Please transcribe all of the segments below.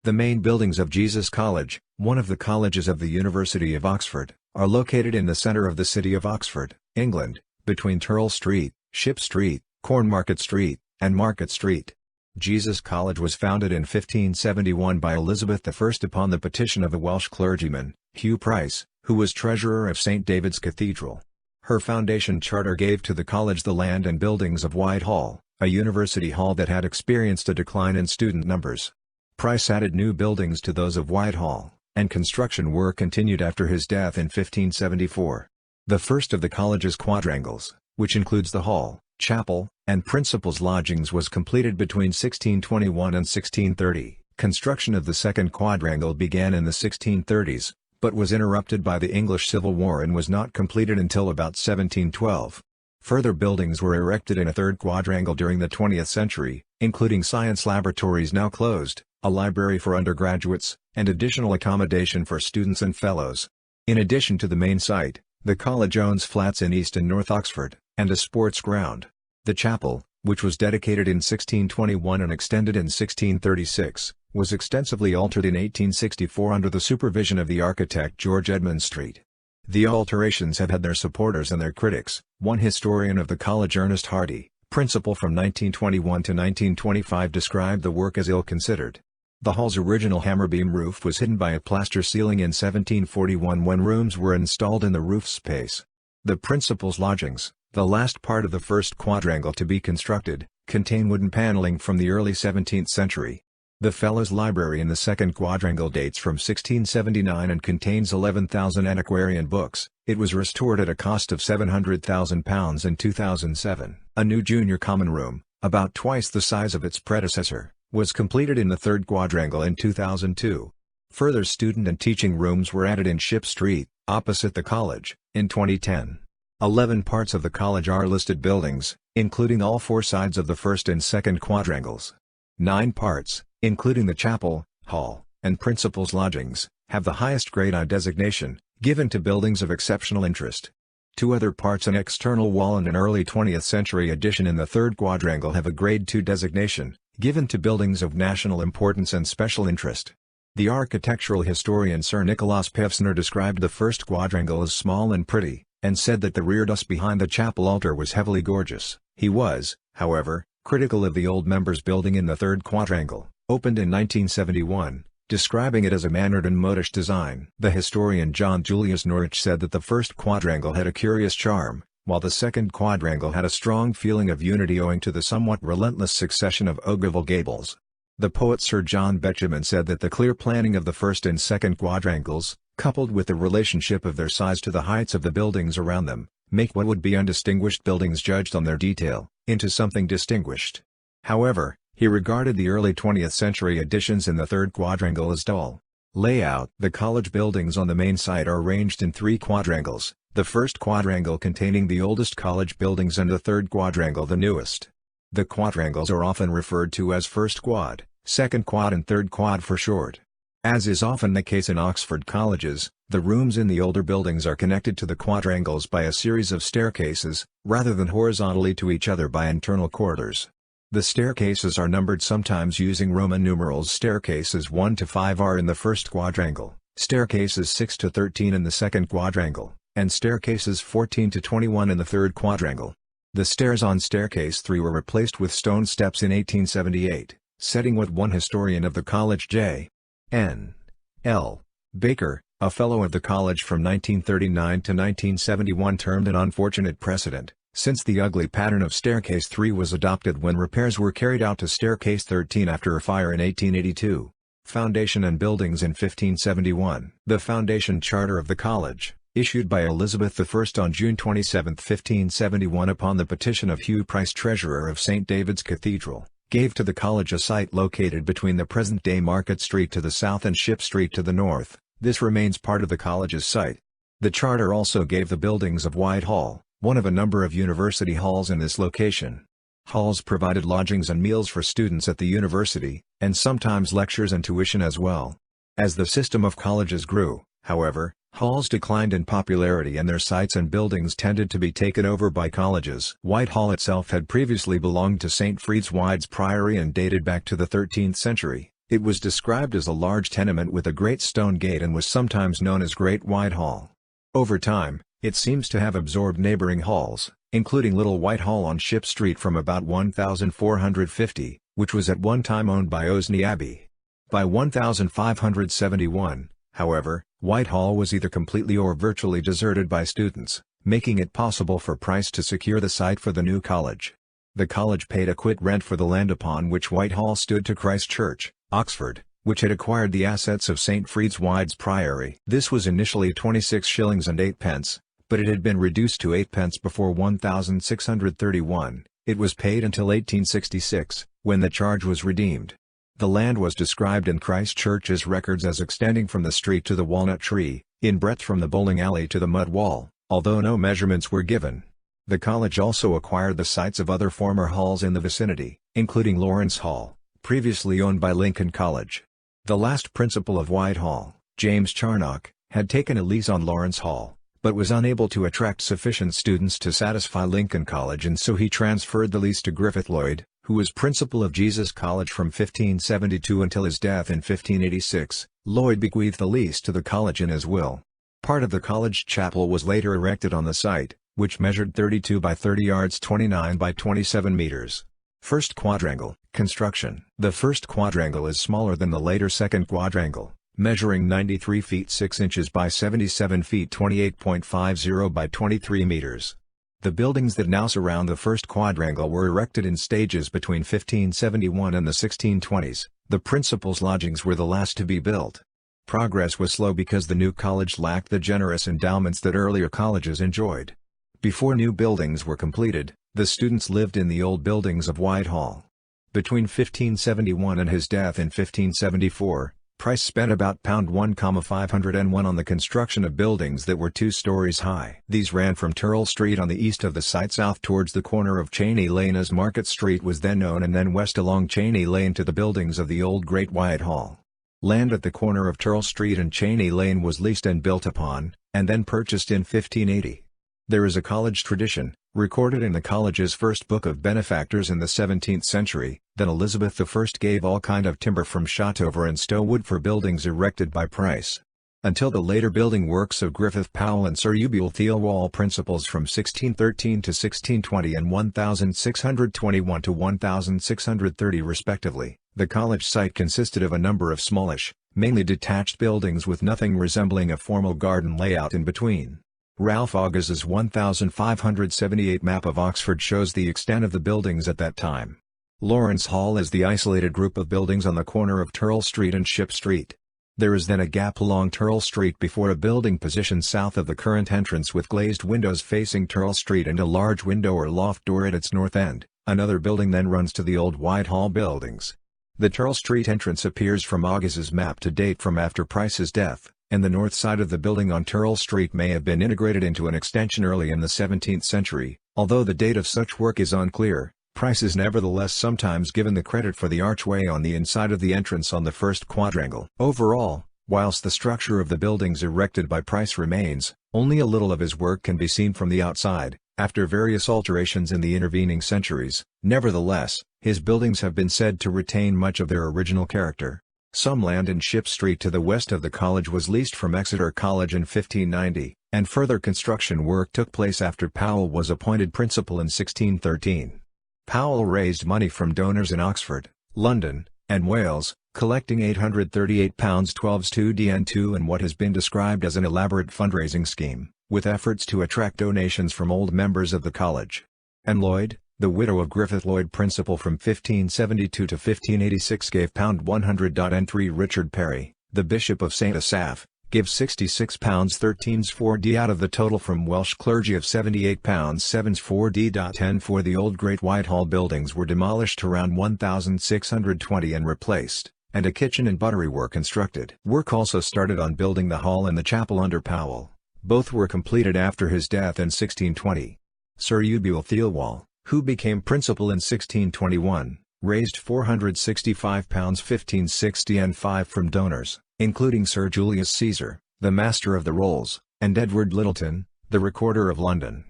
The main buildings of Jesus College, one of the colleges of the University of Oxford, are located in the centre of the city of Oxford, England, between Turl Street, Ship Street, Cornmarket Street, and Market Street. Jesus College was founded in 1571 by Elizabeth I upon the petition of a Welsh clergyman, Hugh Price, who was treasurer of St. David's Cathedral. Her foundation charter gave to the college the land and buildings of Whitehall, a university hall that had experienced a decline in student numbers. Price added new buildings to those of Whitehall, and construction work continued after his death in 1574. The first of the college's quadrangles, which includes the hall, chapel, and principal's lodgings, was completed between 1621 and 1630. Construction of the second quadrangle began in the 1630s, but was interrupted by the English Civil War and was not completed until about 1712. Further buildings were erected in a third quadrangle during the 20th century, including science laboratories now closed, a library for undergraduates, and additional accommodation for students and fellows. In addition to the main site, the college owns flats in East and North Oxford, and a sports ground. The chapel, which was dedicated in 1621 and extended in 1636, was extensively altered in 1864 under the supervision of the architect George Edmund Street. The alterations have had their supporters and their critics. One historian of the college, Ernest Hardy, principal from 1921 to 1925, described the work as ill-considered. The hall's original hammer-beam roof was hidden by a plaster ceiling in 1741 when rooms were installed in the roof space. The principal's lodgings, the last part of the first quadrangle to be constructed, contain wooden paneling from the early 17th century. The Fellows' Library in the second quadrangle dates from 1679 and contains 11,000 antiquarian books. It was restored at a cost of £700,000 in 2007. A new junior common room, about twice the size of its predecessor, was completed in the third quadrangle in 2002. Further student and teaching rooms were added in Ship Street, opposite the college, in 2010. 11 parts of the college are listed buildings, including all four sides of the first and second quadrangles. 9 parts, including the chapel, hall, and principal's lodgings, have the highest grade I designation, given to buildings of exceptional interest. 2 other parts, an external wall and an early 20th century addition in the third quadrangle, have a Grade II designation, given to buildings of national importance and special interest. The architectural historian Sir Nicholas Pevsner described the first quadrangle as small and pretty, and said that the rear just behind the chapel altar was heavily gorgeous. He was, however, critical of the old members building in the third quadrangle, opened in 1971, describing it as a mannered and modish design. The historian John Julius Norwich said that the first quadrangle had a curious charm, while the second quadrangle had a strong feeling of unity owing to the somewhat relentless succession of ogival gables. The poet Sir John Betjeman said that the clear planning of the first and second quadrangles, coupled with the relationship of their size to the heights of the buildings around them, make what would be undistinguished buildings judged on their detail, into something distinguished. However, he regarded the early 20th century additions in the third quadrangle as dull. Layout: the college buildings on the main site are arranged in 3 quadrangles, the first quadrangle containing the oldest college buildings and the third quadrangle the newest. The quadrangles are often referred to as first quad, second quad and third quad for short. As is often the case in Oxford colleges, the rooms in the older buildings are connected to the quadrangles by a series of staircases, rather than horizontally to each other by internal corridors. The staircases are numbered, sometimes using Roman numerals. Staircases 1 to 5 are in the first quadrangle, staircases 6 to 13 in the second quadrangle, and staircases 14 to 21 in the third quadrangle. The stairs on staircase 3 were replaced with stone steps in 1878, setting what one historian of the college, J. N. L. Baker, a fellow of the college from 1939 to 1971, termed an unfortunate precedent, since the ugly pattern of staircase 3 was adopted when repairs were carried out to staircase 13 after a fire in 1882. Foundation and buildings in 1571. The foundation charter of the college, issued by Elizabeth I on June 27, 1571 upon the petition of Hugh Price, treasurer of St. David's Cathedral, gave to the college a site located between the present-day Market Street to the south and Ship Street to the north. This remains part of the college's site. The charter also gave the buildings of Whitehall, one of a number of university halls in this location. Halls provided lodgings and meals for students at the university, and sometimes lectures and tuition as well. As the system of colleges grew, however, halls declined in popularity and their sites and buildings tended to be taken over by colleges. Whitehall itself had previously belonged to St. Fried's Wide's Priory and dated back to the 13th century. It was described as a large tenement with a great stone gate and was sometimes known as Great White Hall. Over time, it seems to have absorbed neighboring halls, including Little White Hall on Ship Street from about 1450, which was at one time owned by Osney Abbey. By 1571, however, Whitehall was either completely or virtually deserted by students, making it possible for Price to secure the site for the new college. The college paid a quit rent for the land upon which Whitehall stood to Christ Church, Oxford, which had acquired the assets of St. Freed's Wides Priory. This was initially 26 shillings and 8 pence, but it had been reduced to 8 pence before 1631. It was paid until 1866, when the charge was redeemed. The land was described in Christ Church's records as extending from the street to the Walnut Tree, in breadth from the bowling alley to the mud wall, although no measurements were given. The college also acquired the sites of other former halls in the vicinity, including Lawrence Hall, previously owned by Lincoln College. The last principal of Whitehall, James Charnock, had taken a lease on Lawrence Hall, but was unable to attract sufficient students to satisfy Lincoln College, and so he transferred the lease to Griffith Lloyd, who was principal of Jesus College from 1572 until his death in 1586. Lloyd bequeathed the lease to the college in his will. Part of the college chapel was later erected on the site, which measured 32 by 30 yards 29 by 27 meters. First quadrangle, construction. The first quadrangle is smaller than the later second quadrangle, measuring 93 feet 6 inches by 77 feet 28.50 by 23 meters. The buildings that now surround the first quadrangle were erected in stages between 1571 and the 1620s. The principal's lodgings were the last to be built. Progress was slow because the new college lacked the generous endowments that earlier colleges enjoyed. Before new buildings were completed, the students lived in the old buildings of Whitehall. Between 1571 and his death in 1574, Price spent about £1,501 on the construction of buildings that were 2 stories high. These ran from Turl Street on the east of the site south towards the corner of Cheney Lane as Market Street was then known, and then west along Cheney Lane to the buildings of the old Great White Hall. Land at the corner of Turl Street and Cheney Lane was leased and built upon, and then purchased in 1580. There is a college tradition, recorded in the college's first book of benefactors in the 17th century, that Elizabeth I gave all kind of timber from Shotover and Stow Wood for buildings erected by Price. Until the later building works of Griffith Powell and Sir Eubule Theelwall, principals from 1613 to 1620 and 1621 to 1630 respectively, the college site consisted of a number of smallish, mainly detached buildings with nothing resembling a formal garden layout in between. Ralph Augus's 1578 map of Oxford shows the extent of the buildings at that time. Lawrence Hall is the isolated group of buildings on the corner of Turl Street and Ship Street. There is then a gap along Turl Street before a building positioned south of the current entrance with glazed windows facing Turl Street and a large window or loft door at its north end. Another building then runs to the old Whitehall buildings. The Turl Street entrance appears from Augus's map to date from after Price's death, and the north side of the building on Turl Street may have been integrated into an extension early in the 17th century, although the date of such work is unclear. Price is nevertheless sometimes given the credit for the archway on the inside of the entrance on the first quadrangle. Overall, whilst the structure of the buildings erected by Price remains, only a little of his work can be seen from the outside, after various alterations in the intervening centuries. Nevertheless, his buildings have been said to retain much of their original character. Some land in Ship Street to the west of the college was leased from Exeter College in 1590, and further construction work took place after Powell was appointed principal in 1613. Powell raised money from donors in Oxford, London, and Wales, collecting £838 12s2 in what has been described as an elaborate fundraising scheme, with efforts to attract donations from old members of the college. And Lloyd, the widow of Griffith Lloyd principal from 1572 to 1586, gave £100. Entry Richard Perry, the Bishop of St Asaph, gives £66 13s4d out of the total from Welsh clergy of £78 7s4d. 10 for the old Great Whitehall buildings were demolished around 1620 and replaced, and a kitchen and buttery were constructed. Work also started on building the hall and the chapel under Powell. Both were completed after his death in 1620. Sir Eubule Theelwall, who became principal in 1621, raised £465 15s60 and 5 from donors, including Sir Julius Caesar, the Master of the Rolls, and Edward Littleton, the Recorder of London.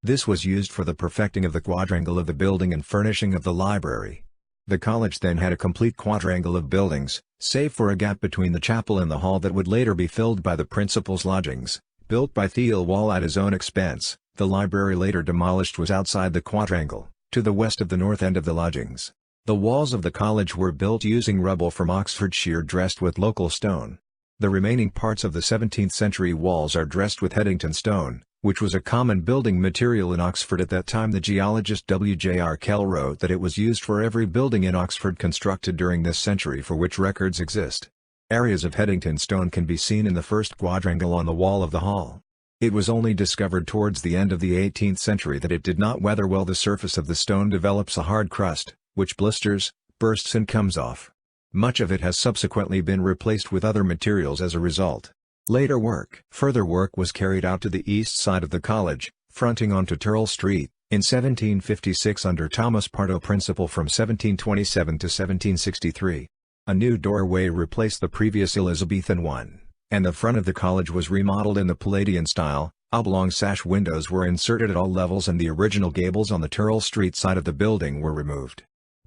This was used for the perfecting of the quadrangle of the building and furnishing of the library. The college then had a complete quadrangle of buildings, save for a gap between the chapel and the hall that would later be filled by the principal's lodgings. Built by Theo Wall at his own expense, the library later demolished was outside the quadrangle, to the west of the north end of the lodgings. The walls of the college were built using rubble from Oxfordshire dressed with local stone. The remaining parts of the 17th century walls are dressed with Headington stone, which was a common building material in Oxford at that time. The geologist W.J.R. Kell wrote that it was used for every building in Oxford constructed during this century for which records exist. Areas of Headington stone can be seen in the first quadrangle on the wall of the hall. It was only discovered towards the end of the 18th century that it did not weather well. The surface of the stone develops a hard crust, which blisters, bursts and comes off. Much of it has subsequently been replaced with other materials as a result. Further work was carried out to the east side of the college, fronting onto Turl Street, in 1756 under Thomas Pardo principal from 1727 to 1763. A new doorway replaced the previous Elizabethan one, and the front of the college was remodeled in the Palladian style. Oblong sash windows were inserted at all levels and the original gables on the Turl Street side of the building were removed.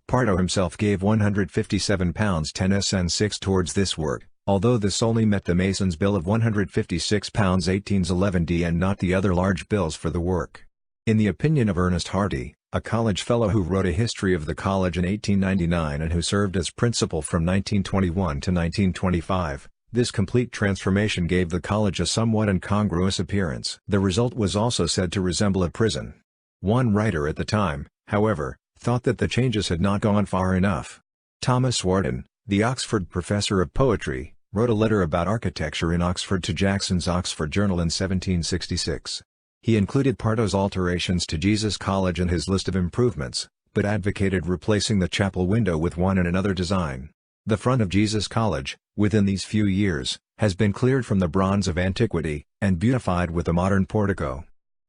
Pardo himself gave £157 10s. towards this work, although this only met the mason's bill of £156 18s. and not the other large bills for the work. In the opinion of Ernest Hardy, a college fellow who wrote a history of the college in 1899 and who served as principal from 1921 to 1925, this complete transformation gave the college a somewhat incongruous appearance. The result was also said to resemble a prison. One writer at the time, however, thought that the changes had not gone far enough. Thomas Warton, the Oxford professor of poetry, wrote a letter about architecture in Oxford to Jackson's Oxford Journal in 1766. He included Pardo's alterations to Jesus College in his list of improvements, but advocated replacing the chapel window with one in another design. The front of Jesus College, within these few years, has been cleared from the bronze of antiquity, and beautified with a modern portico.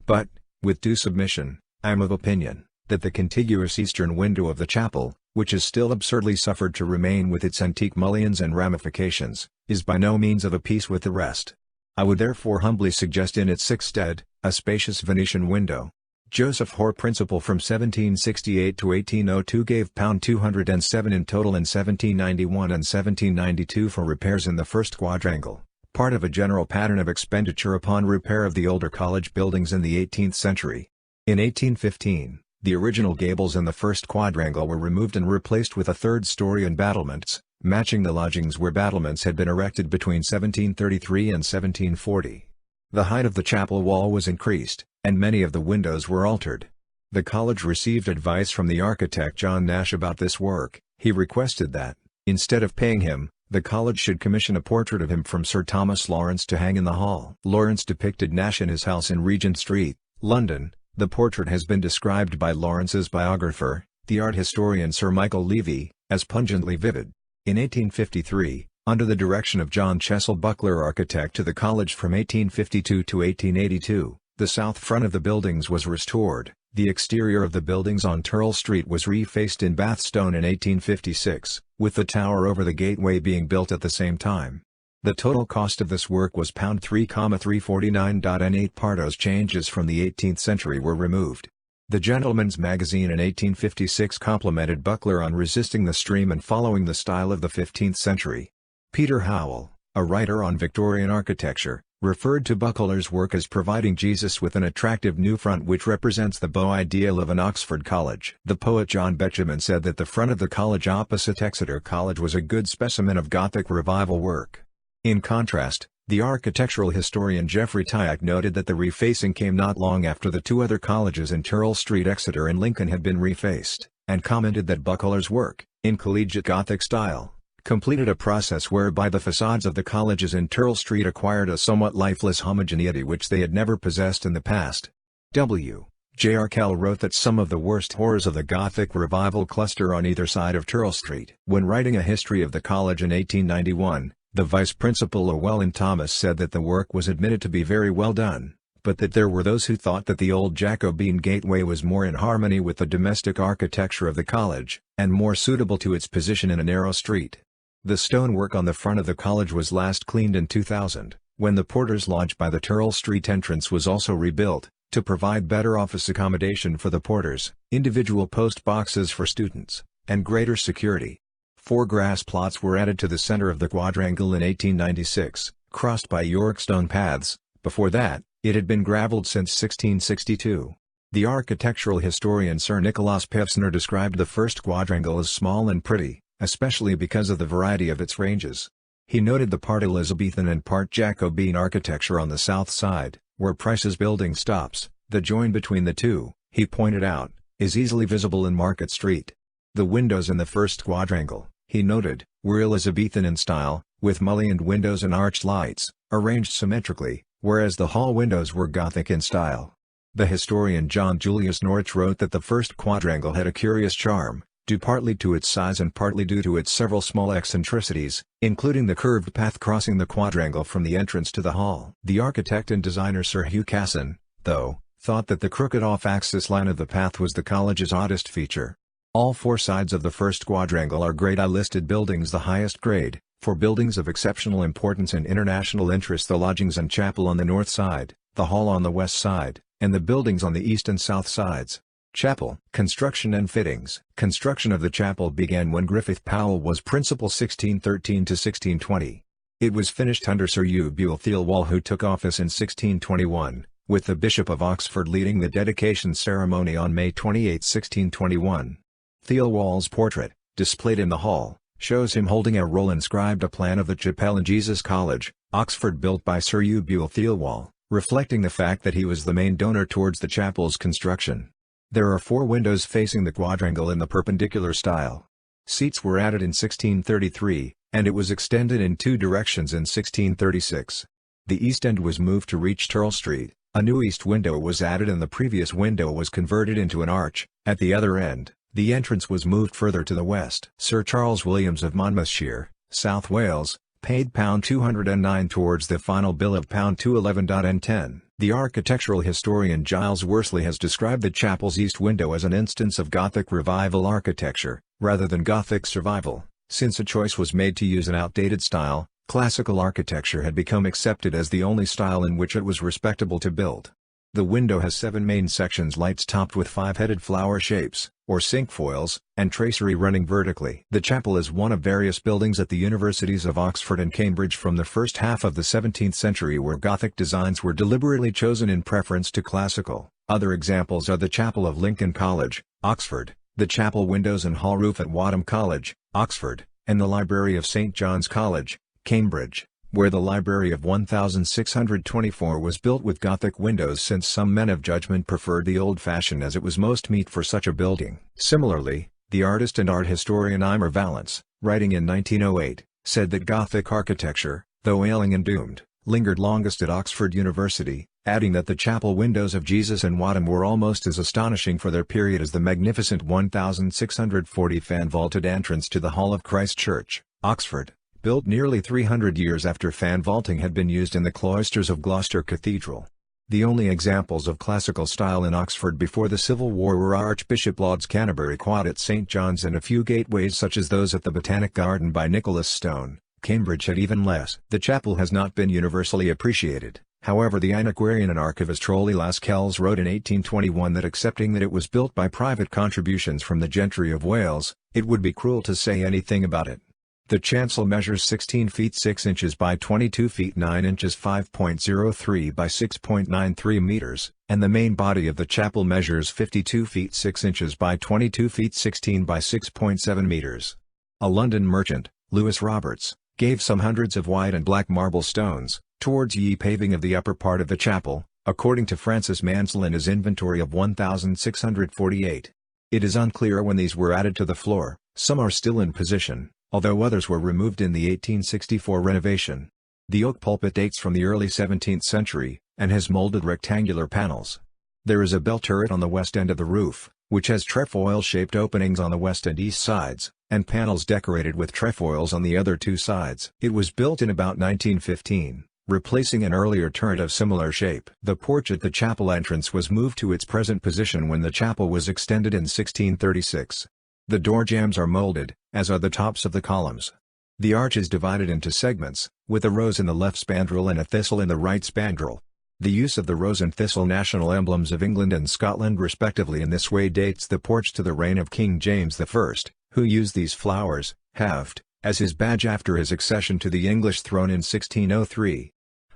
But, with due submission, I am of opinion that the contiguous eastern window of the chapel, which has still absurdly suffered to remain with its antique mullions and ramifications, is by no means of a piece with the rest. I would therefore humbly suggest in its stead, a spacious Venetian window. Joseph Hoare principal from 1768 to 1802 gave £207 in total in 1791 and 1792 for repairs in the first quadrangle, part of a general pattern of expenditure upon repair of the older college buildings in the 18th century. In 1815, the original gables in the first quadrangle were removed and replaced with a third story and battlements, matching the lodgings where battlements had been erected between 1733 and 1740. The height of the chapel wall was increased, and many of the windows were altered. The college received advice from the architect John Nash about this work. He requested that, instead of paying him, the college should commission a portrait of him from Sir Thomas Lawrence to hang in the hall. Lawrence depicted Nash in his house in Regent Street, London. The portrait has been described by Lawrence's biographer, the art historian Sir Michael Levy, as pungently vivid. In 1853, under the direction of John Chessel Buckler, architect to the college from 1852 to 1882, the south front of the buildings was restored. The exterior of the buildings on Turl Street was refaced in Bath stone in 1856, with the tower over the gateway being built at the same time. The total cost of this work was £3,349. and 8 Pardo's changes from the 18th century were removed. The Gentleman's Magazine in 1856 complimented Buckler on resisting the stream and following the style of the 15th century. Peter Howell, a writer on Victorian architecture, referred to Buckler's work as providing Jesus with an attractive new front which represents the beau ideal of an Oxford college. The poet John Betjeman said that the front of the college opposite Exeter College was a good specimen of Gothic revival work. In contrast, the architectural historian Geoffrey Tyack noted that the refacing came not long after the two other colleges in Turl Street, Exeter and Lincoln had been refaced, and commented that Buckler's work, in collegiate Gothic style, completed a process whereby the facades of the colleges in Turl Street acquired a somewhat lifeless homogeneity which they had never possessed in the past. W.J.R. Kell wrote that some of the worst horrors of the Gothic revival cluster on either side of Turl Street. When writing a history of the college in 1891, the vice principal Llewellyn Thomas said that the work was admitted to be very well done, but that there were those who thought that the old Jacobean gateway was more in harmony with the domestic architecture of the college, and more suitable to its position in a narrow street. The stonework on the front of the college was last cleaned in 2000, when the Porter's Lodge by the Turl Street entrance was also rebuilt, to provide better office accommodation for the porters, individual post boxes for students, and greater security. 4 grass plots were added to the center of the quadrangle in 1896, crossed by York stone paths. Before that, it had been gravelled since 1662. The architectural historian Sir Nicholas Pevsner described the first quadrangle as small and pretty, especially because of the variety of its ranges. He noted the part Elizabethan and part Jacobean architecture on the south side, where Price's building stops. The join between the two, he pointed out, is easily visible in Market Street. The windows in the first quadrangle, he noted, were Elizabethan in style, with mullioned windows and arched lights, arranged symmetrically, whereas the hall windows were Gothic in style. The historian John Julius Norwich wrote that the first quadrangle had a curious charm, due partly to its size and partly due to its several small eccentricities, including the curved path crossing the quadrangle from the entrance to the hall. The architect and designer Sir Hugh Casson, though, thought that the crooked off-axis line of the path was the college's oddest feature. All 4 sides of the first quadrangle are Grade I listed buildings, the highest grade. For buildings of exceptional importance and international interest, the lodgings and chapel on the north side, the hall on the west side, and the buildings on the east and south sides. Chapel, construction and fittings. Construction of the chapel began when Griffith Powell was principal 1613 to 1620. It was finished under Sir Eubule Theelwall, who took office in 1621, with the Bishop of Oxford leading the dedication ceremony on May 28, 1621. Theelwall's portrait, displayed in the hall, shows him holding a roll inscribed a plan of the chapel in Jesus College, Oxford, built by Sir Eubule Theelwall, reflecting the fact that he was the main donor towards the chapel's construction. There are 4 windows facing the quadrangle in the perpendicular style. Seats were added in 1633, and it was extended in 2 directions in 1636. The east end was moved to reach Turl Street, a new east window was added and the previous window was converted into an arch. At the other end, the entrance was moved further to the west. Sir Charles Williams of Monmouthshire, South Wales, paid £209 towards the final bill of £211.10. The architectural historian Giles Worsley has described the chapel's east window as an instance of Gothic revival architecture, rather than Gothic survival. Since a choice was made to use an outdated style, classical architecture had become accepted as the only style in which it was respectable to build. The window has 7 main sections, lights topped with 5-headed flower shapes, or cinquefoils, and tracery running vertically. The chapel is one of various buildings at the universities of Oxford and Cambridge from the first half of the 17th century where Gothic designs were deliberately chosen in preference to classical. Other examples are the chapel of Lincoln College, Oxford, the chapel windows and hall roof at Wadham College, Oxford, and the library of St John's College, Cambridge, where the library of 1624 was built with Gothic windows, since some men of judgment preferred the old fashion as it was most meet for such a building. Similarly, the artist and art historian Eimer Valence, writing in 1908, said that Gothic architecture, though ailing and doomed, lingered longest at Oxford University, adding that the chapel windows of Jesus and Wadham were almost as astonishing for their period as the magnificent 1640 fan-vaulted entrance to the Hall of Christ Church, Oxford, built nearly 300 years after fan vaulting had been used in the cloisters of Gloucester Cathedral. The only examples of classical style in Oxford before the Civil War were Archbishop Laud's Canterbury Quad at St John's and a few gateways such as those at the Botanic Garden by Nicholas Stone. Cambridge had even less. The chapel has not been universally appreciated. However, the antiquarian and archivist Rolly Lascelles wrote in 1821 that, accepting that it was built by private contributions from the gentry of Wales, it would be cruel to say anything about it. The chancel measures 16 feet 6 inches by 22 feet 9 inches 5.03 by 6.93 meters, and the main body of the chapel measures 52 feet 6 inches by 22 feet 16 by 6.7 meters. A London merchant, Lewis Roberts, gave some hundreds of white and black marble stones, towards ye paving of the upper part of the chapel, according to Francis Mansell in his inventory of 1648. It is unclear when these were added to the floor. Some are still in position, although others were removed in the 1864 renovation. The oak pulpit dates from the early 17th century, and has molded rectangular panels. There is a bell turret on the west end of the roof, which has trefoil-shaped openings on the west and east sides, and panels decorated with trefoils on the other 2 sides. It was built in about 1915, replacing an earlier turret of similar shape. The porch at the chapel entrance was moved to its present position when the chapel was extended in 1636. The door jambs are molded, as are the tops of the columns. The arch is divided into segments, with a rose in the left spandrel and a thistle in the right spandrel. The use of the rose and thistle, national emblems of England and Scotland respectively, in this way dates the porch to the reign of King James I, who used these flowers, halved, as his badge after his accession to the English throne in 1603.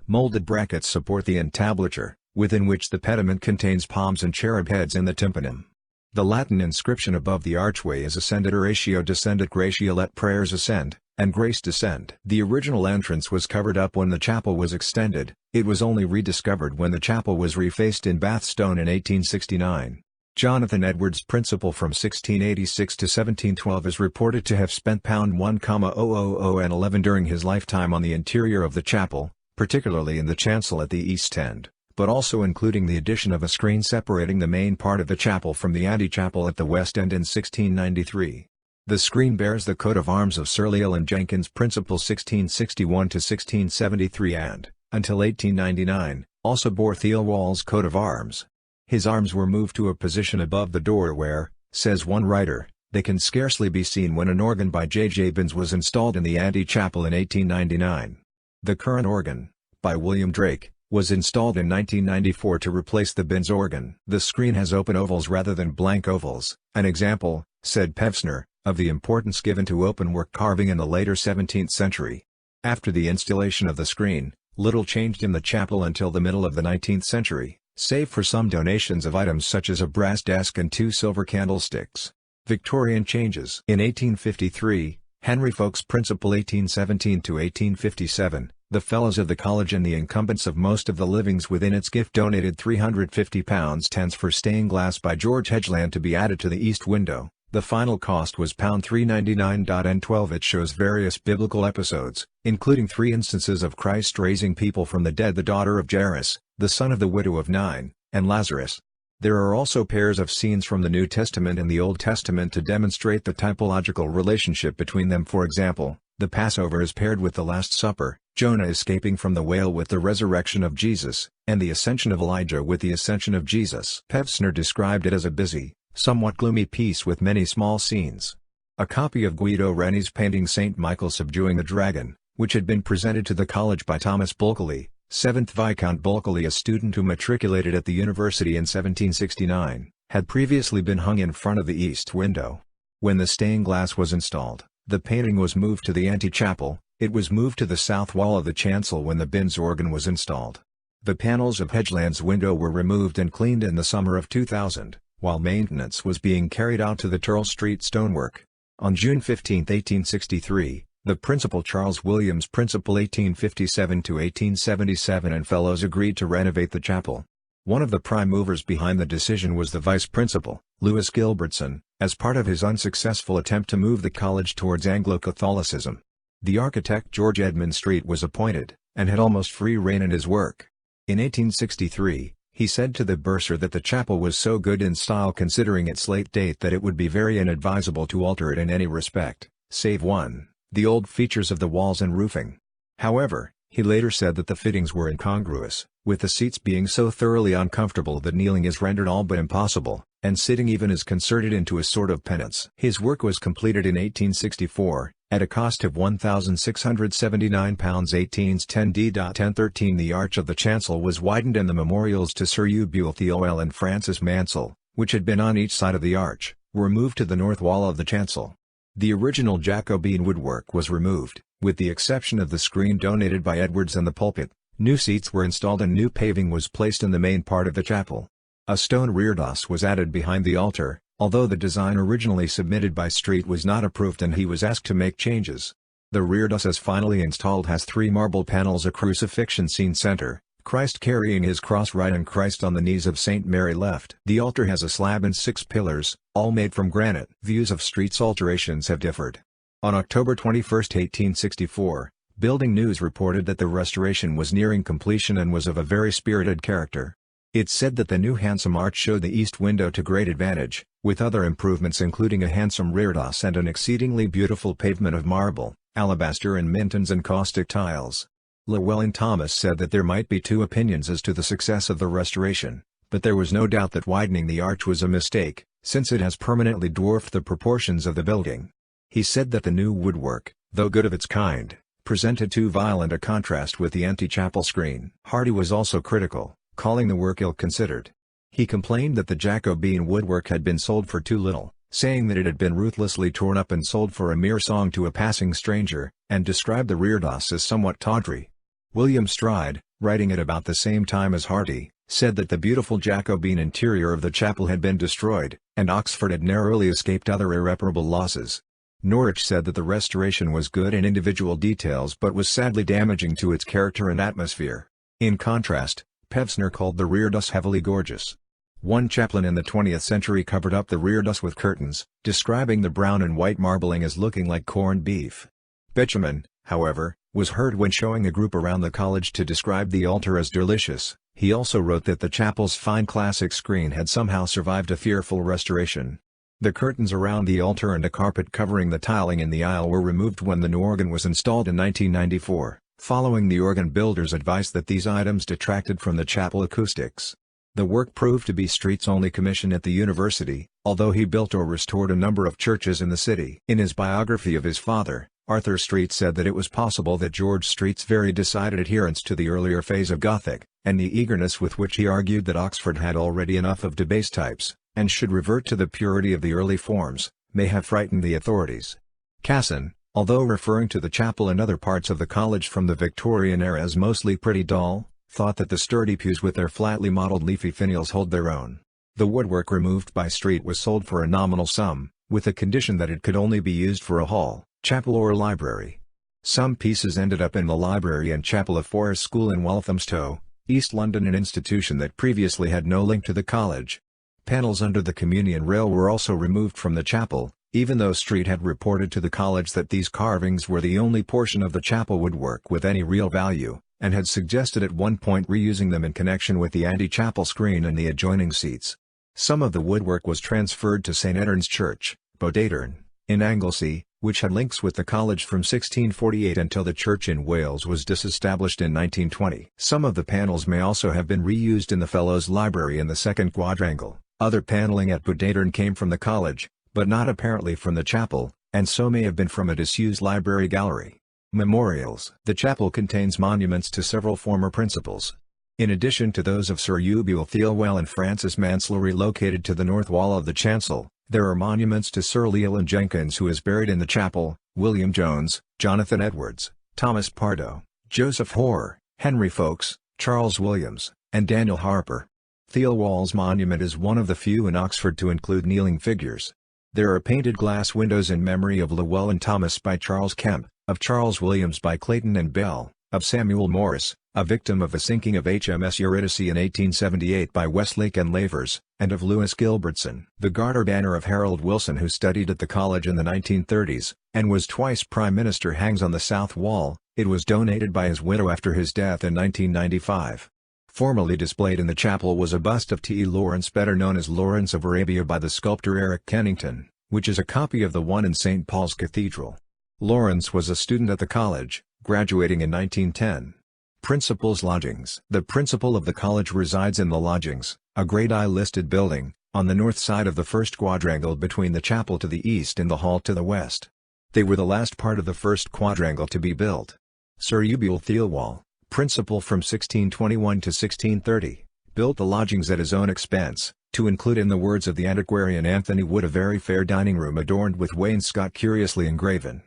Molded brackets support the entablature, within which the pediment contains palms and cherub heads in the tympanum. The Latin inscription above the archway is Ascendit Oratio Descendit Gratia, let prayers ascend, and grace descend. The original entrance was covered up when the chapel was extended. It was only rediscovered when the chapel was refaced in Bath stone in 1869. Jonathan Edwards' principal from 1686 to 1712 is reported to have spent £1,000 and 11 during his lifetime on the interior of the chapel, particularly in the chancel at the east end, but also including the addition of a screen separating the main part of the chapel from the antechapel at the west end in 1693. The screen bears the coat of arms of Sir Leland Jenkins, principal 1661 to 1673 and, until 1899, also bore Theobald's coat of arms. His arms were moved to a position above the door where, says one writer, they can scarcely be seen when an organ by J. Binns was installed in the antechapel in 1899. The current organ, by William Drake, was installed in 1994 to replace the Binns organ. The screen has open ovals rather than blank ovals, an example, said Pevsner, of the importance given to openwork carving in the later 17th century. After the installation of the screen, little changed in the chapel until the middle of the 19th century, save for some donations of items such as a brass desk and 2 silver candlesticks. Victorian changes. In 1853, Henry Ffoulkes, principal 1817 to 1857, the Fellows of the College and the incumbents of most of the livings within its gift donated £350 tens for stained glass by George Hedgeland to be added to the east window. The final cost was £399. And 12. It shows various biblical episodes, including 3 instances of Christ raising people from the dead, the daughter of Jairus, the son of the widow of Nain, and Lazarus. There are also pairs of scenes from the New Testament and the Old Testament to demonstrate the typological relationship between them. For example, the Passover is paired with the Last Supper, Jonah escaping from the whale with the resurrection of Jesus, and the ascension of Elijah with the ascension of Jesus. Pevsner described it as a busy, somewhat gloomy piece with many small scenes. A copy of Guido Reni's painting St. Michael subduing the dragon, which had been presented to the college by Thomas Bulkeley, 7th Viscount Bulkeley, a student who matriculated at the university in 1769, had previously been hung in front of the east window. When the stained glass was installed, the painting was moved to the antechapel. It was moved to the south wall of the chancel when the Binns organ was installed. The panels of Hedgeland's window were removed and cleaned in the summer of 2000, while maintenance was being carried out to the Turl Street stonework. On June 15, 1863, the principal Charles Williams, principal 1857 to 1877, and fellows agreed to renovate the chapel. One of the prime movers behind the decision was the vice principal, Lewis Gilbertson, as part of his unsuccessful attempt to move the college towards Anglo-Catholicism. The architect George Edmund Street was appointed, and had almost free rein in his work. In 1863, he said to the bursar that the chapel was so good in style considering its late date that it would be very inadvisable to alter it in any respect, save one, the old features of the walls and roofing. However, he later said that the fittings were incongruous, with the seats being so thoroughly uncomfortable that kneeling is rendered all but impossible, and sitting even is concerted into a sort of penance. His work was completed in 1864, at a cost of £1,679 18s10d.1013. The arch of the chancel was widened and the memorials to Sir Hugh Bultheoil and Francis Mansell, which had been on each side of the arch, were moved to the north wall of the chancel. The original Jacobean woodwork was removed, with the exception of the screen donated by Edwards and the pulpit. New seats were installed and new paving was placed in the main part of the chapel. A stone reredos was added behind the altar, although the design originally submitted by Street was not approved and he was asked to make changes. The reredos as finally installed has 3 marble panels, a crucifixion scene center, Christ carrying his cross right and Christ on the knees of St. Mary left. The altar has a slab and 6 pillars, all made from granite. Views of Street's alterations have differed. On October 21, 1864, Building News reported that the restoration was nearing completion and was of a very spirited character. It said that the new handsome arch showed the east window to great advantage, with other improvements including a handsome reredos and an exceedingly beautiful pavement of marble, alabaster and mintons and caustic tiles. Llewellyn Thomas said that there might be 2 opinions as to the success of the restoration, but there was no doubt that widening the arch was a mistake, since it has permanently dwarfed the proportions of the building. He said that the new woodwork, though good of its kind, presented too violent a contrast with the antechapel screen. Hardy was also critical, calling the work ill-considered. He complained that the Jacobean woodwork had been sold for too little, saying that it had been ruthlessly torn up and sold for a mere song to a passing stranger, and described the reredos as somewhat tawdry. William Stride, writing at about the same time as Hardy, said that the beautiful Jacobean interior of the chapel had been destroyed, and Oxford had narrowly escaped other irreparable losses. Norwich said that the restoration was good in individual details but was sadly damaging to its character and atmosphere. In contrast, Pevsner called the reredos heavily gorgeous. One chaplain in the 20th century covered up the reredos with curtains, describing the brown and white marbling as looking like corned beef. Betjeman, however, was heard when showing a group around the college to describe the altar as delicious. He also wrote that the chapel's fine classic screen had somehow survived a fearful restoration. The curtains around the altar and a carpet covering the tiling in the aisle were removed when the new organ was installed in 1994, following the organ builder's advice that these items detracted from the chapel acoustics. The work proved to be Street's only commission at the university, although he built or restored a number of churches in the city. In his biography of his father, Arthur Street said that it was possible that George Street's very decided adherence to the earlier phase of Gothic, and the eagerness with which he argued that Oxford had already enough of debased types, and should revert to the purity of the early forms, may have frightened the authorities. Casson, although referring to the chapel and other parts of the college from the Victorian era as mostly pretty dull, thought that the sturdy pews with their flatly modelled leafy finials hold their own. The woodwork removed by Street was sold for a nominal sum, with the condition that it could only be used for a hall, chapel or library. Some pieces ended up in the library and chapel of Forest School in Walthamstow, East London, an institution that previously had no link to the college. Panels under the communion rail were also removed from the chapel, even though Street had reported to the college that these carvings were the only portion of the chapel woodwork with any real value, and had suggested at one point reusing them in connection with the ante-chapel screen and the adjoining seats. Some of the woodwork was transferred to St Edern's Church, Bodaitern, in Anglesey, which had links with the college from 1648 until the church in Wales was disestablished in 1920. Some of the panels may also have been reused in the Fellows Library in the second quadrangle. Other paneling at Bodaitern came from the college, but not apparently from the chapel, and so may have been from a disused library gallery. Memorials. The chapel contains monuments to several former principals. In addition to those of Sir Eubule Thirlwell and Francis Manslaughter located to the north wall of the chancel, there are monuments to Sir Leland Jenkins, who is buried in the chapel, William Jones, Jonathan Edwards, Thomas Pardoe, Joseph Hoare, Henry Ffoulkes, Charles Williams, and Daniel Harper. Thirlwell's monument is one of the few in Oxford to include kneeling figures. There are painted glass windows in memory of Llewellyn Thomas by Charles Kemp, of Charles Williams by Clayton and Bell, of Samuel Morris, a victim of the sinking of HMS Eurydice in 1878 by Westlake and Lavers, and of Lewis Gilbertson. The Garter banner of Harold Wilson, who studied at the college in the 1930s, and was twice Prime Minister, hangs on the south wall. It was donated by his widow after his death in 1995. Formerly displayed in the chapel was a bust of T. E. Lawrence, better known as Lawrence of Arabia, by the sculptor Eric Kennington, which is a copy of the one in St. Paul's Cathedral. Lawrence was a student at the college, graduating in 1910. Principal's Lodgings. The principal of the college resides in the lodgings, a Grade I listed building, on the north side of the first quadrangle between the chapel to the east and the hall to the west. They were the last part of the first quadrangle to be built. Sir Eubule Thirlwell, principal from 1621 to 1630, built the lodgings at his own expense, to include, in the words of the antiquarian Anthony Wood, a very fair dining room adorned with wainscot curiously engraven.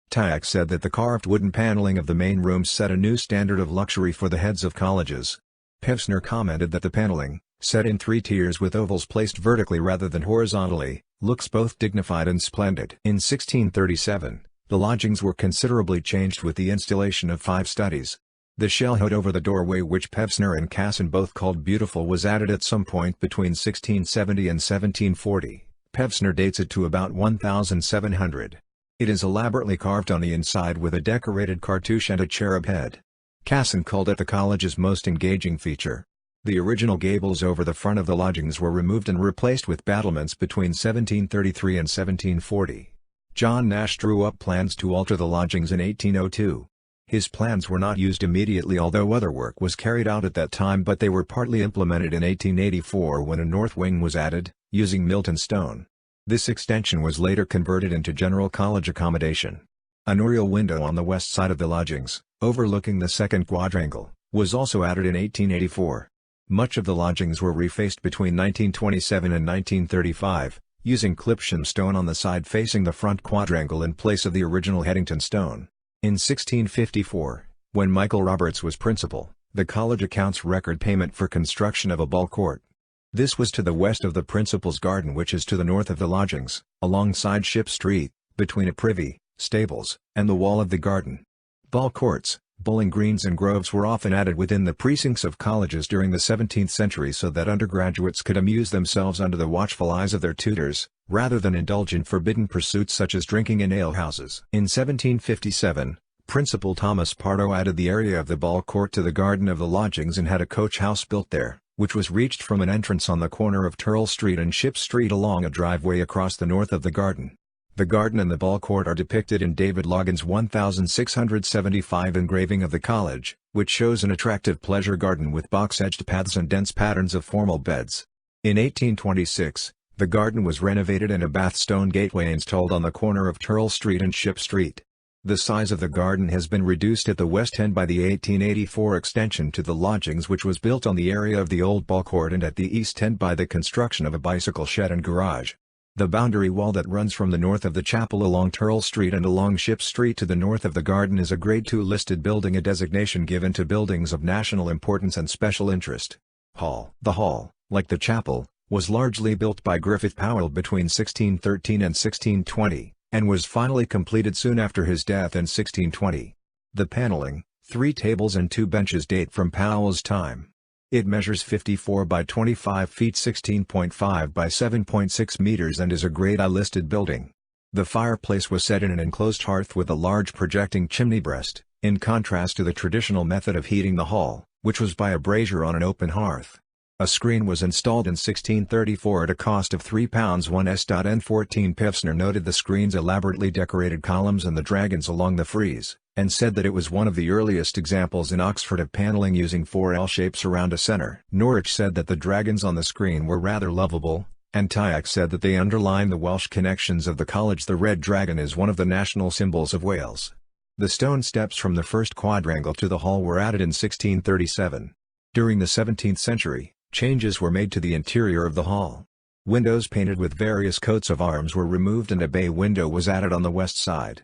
Tyack said that the carved wooden paneling of the main rooms set a new standard of luxury for the heads of colleges. Pevsner commented that the paneling, set in 3 tiers with ovals placed vertically rather than horizontally, looks both dignified and splendid. In 1637, the lodgings were considerably changed with the installation of 5 studies. The shell hood over the doorway, which Pevsner and Casson both called beautiful, was added at some point between 1670 and 1740. Pevsner dates it to about 1700. It is elaborately carved on the inside with a decorated cartouche and a cherub head. Casson called it the college's most engaging feature. The original gables over the front of the lodgings were removed and replaced with battlements between 1733 and 1740. John Nash drew up plans to alter the lodgings in 1802. His plans were not used immediately, although other work was carried out at that time, but they were partly implemented in 1884 when a north wing was added, using Milton stone. This extension was later converted into general college accommodation. An oriel window on the west side of the lodgings, overlooking the second quadrangle, was also added in 1884. Much of the lodgings were refaced between 1927 and 1935, using clipsham stone on the side facing the front quadrangle in place of the original Headington stone. In 1654, when Michael Roberts was principal, the college accounts record payment for construction of a ball court. This was to the west of the principal's garden, which is to the north of the lodgings, alongside Ship Street, between a privy, stables, and the wall of the garden. Ball courts, bowling greens and groves were often added within the precincts of colleges during the 17th century so that undergraduates could amuse themselves under the watchful eyes of their tutors, rather than indulge in forbidden pursuits such as drinking in alehouses. In 1757, Principal Thomas Pardo added the area of the ball court to the garden of the lodgings and had a coach house built there, which was reached from an entrance on the corner of Turl Street and Ship Street along a driveway across the north of the garden. The garden and the ball court are depicted in David Logan's 1675 engraving of the college, which shows an attractive pleasure garden with box-edged paths and dense patterns of formal beds. In 1826, the garden was renovated and a Bath stone gateway installed on the corner of Turl Street and Ship Street. The size of the garden has been reduced at the west end by the 1884 extension to the lodgings, which was built on the area of the old ball court, and at the east end by the construction of a bicycle shed and garage. The boundary wall that runs from the north of the chapel along Turl Street and along Ship Street to the north of the garden is a Grade II listed building, a designation given to buildings of national importance and special interest. Hall. The hall, like the chapel, was largely built by Griffith Powell between 1613 and 1620, and was finally completed soon after his death in 1620. The paneling, 3 tables and 2 benches, date from Powell's time. It measures 54 by 25 feet 16.5 by 7.6 meters and is a Grade I listed building. The fireplace was set in an enclosed hearth with a large projecting chimney breast, in contrast to the traditional method of heating the hall, which was by a brazier on an open hearth. A screen was installed in 1634 at a cost of £3 1s. 14 Pevsner noted the screen's elaborately decorated columns and the dragons along the frieze, and said that it was one of the earliest examples in Oxford of panelling using 4 L shapes around a centre. Norwich said that the dragons on the screen were rather lovable, and Tyack said that they underline the Welsh connections of the college. The red dragon is one of the national symbols of Wales. The stone steps from the first quadrangle to the hall were added in 1637. During the 17th century, changes were made to the interior of the hall. Windows painted with various coats of arms were removed and a bay window was added on the west side.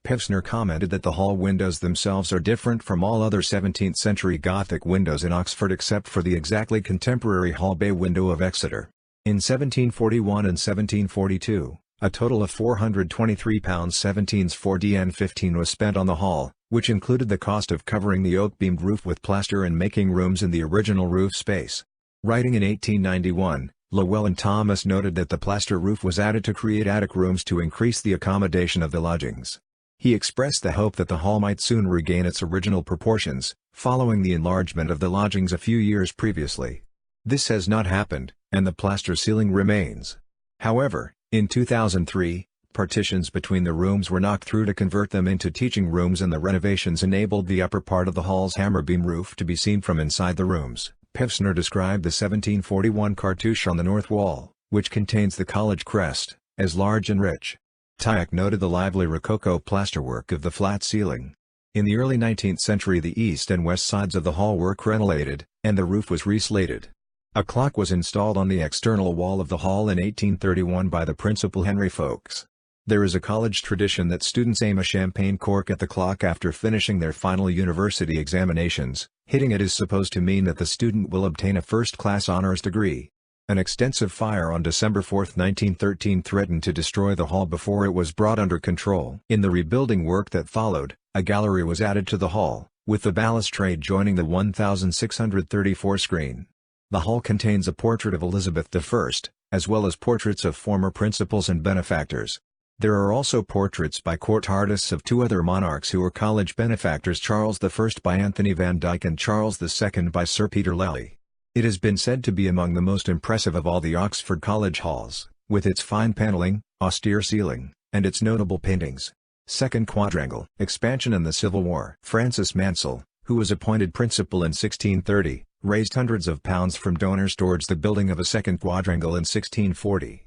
Pevsner commented that the hall windows themselves are different from all other 17th-century Gothic windows in Oxford except for the exactly contemporary hall bay window of Exeter. In 1741 and 1742, a total of £423 17s 4d and 15 was spent on the hall, which included the cost of covering the oak-beamed roof with plaster and making rooms in the original roof space. Writing in 1891, Llewellyn Thomas noted that the plaster roof was added to create attic rooms to increase the accommodation of the lodgings. He expressed the hope that the hall might soon regain its original proportions, following the enlargement of the lodgings a few years previously. This has not happened, and the plaster ceiling remains. However, in 2003, partitions between the rooms were knocked through to convert them into teaching rooms, and the renovations enabled the upper part of the hall's hammer beam roof to be seen from inside the rooms. Pevsner described the 1741 cartouche on the north wall, which contains the college crest, as large and rich. Tyack noted the lively Rococo plasterwork of the flat ceiling. In the early 19th century the east and west sides of the hall were crenellated, and the roof was reslated. A clock was installed on the external wall of the hall in 1831 by the principal Henry Ffoulkes. There is a college tradition that students aim a champagne cork at the clock after finishing their final university examinations. Hitting it is supposed to mean that the student will obtain a first-class honors degree. An extensive fire on December 4, 1913 threatened to destroy the hall before it was brought under control. In the rebuilding work that followed, a gallery was added to the hall, with the balustrade joining the 1634 screen. The hall contains a portrait of Elizabeth I, as well as portraits of former principals and benefactors. There are also portraits by court artists of 2 other monarchs who were college benefactors, Charles I by Anthony van Dyck and Charles II by Sir Peter Lely. It has been said to be among the most impressive of all the Oxford College halls, with its fine paneling, austere ceiling, and its notable paintings. Second Quadrangle. Expansion and the Civil War. Francis Mansell, who was appointed principal in 1630, raised hundreds of pounds from donors towards the building of a second quadrangle in 1640.